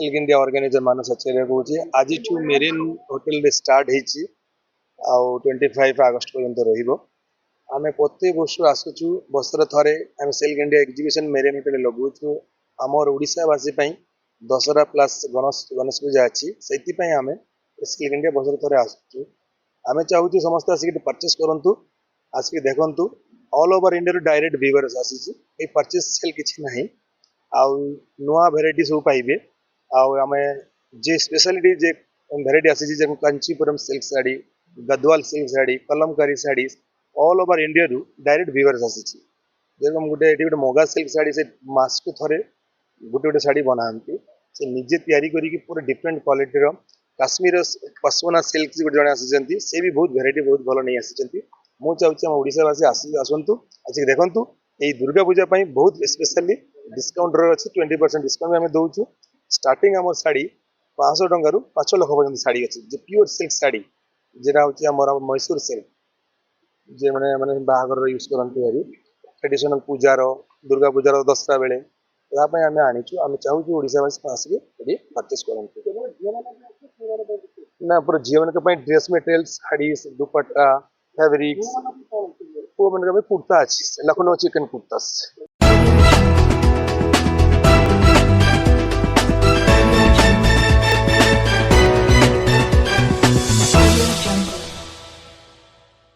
silk India organiser मानस आचार्य कौचे आज marine hotel रे start होती आउ 25 अगस्त पर्यंत रहिबो आमे प्रत्येक वर्ष आसुचु बस्तर थरे आम सिल्क इंडिया एग्जीबिशन मेरीन होटल लगुचु आमर ओडिशावासी पई दशहरा प्लस गणेश पूजा अच्छी से आम सिल्क इंडिया बस्तर थरे आसुचु आमे चाहूँ समस्त आसिक परचेस करंतु आसिक देखंतु all over India direct viewers आसी ए परचेस सेल किछि नाही आउ नुआ भेराइटी सब पाइबे आमे जे स्पेशलिटी जे भेराइटी आसी जे Kanchipuram silk sari Gadwal silk sari Kalamkari sari all over India रु डायरेक्ट व्यूअर्स आसी जेरकम गोटे गोटे मगा सिल्क साड़ी से मास को थरे गोटे गोटे साड़ी बनाती से निजे तैयारी करी पूरा different quality Kashmir pashmina silk गोटे जन आसी से भी बहुत भेराइटी बहुत भल नहीं आसी मुझे चाहूँगी आम ओडावासी आसतु आज देखूँ यही दुर्गा पूजा बहुत स्पेशली डिस्काउंट अच्छी 20% डिस्काउंट आम दौचु स्टार्टिंग आम शाड़ी 500 टकर 5 लाख पर्यटन शाड़ी अच्छी जो प्योर सिल्क शाड़ी जेटा हूँ मैसूर सिल्क जे मैंने मैंने बाहर यूज करते ट्रेडिशनल पूजार दुर्गा पूजार दसरा बेले यापाई आम आनीचु आम चाहूँ ओडावासी आसिक ये परचेस करूँ ना पूरा झील मान ड्रेस मटेरियल शाड़ी दुपट्टा फैब्रिक्स पुआ मान कुर्ता अच्छी लखनऊ चिकन कुर्ता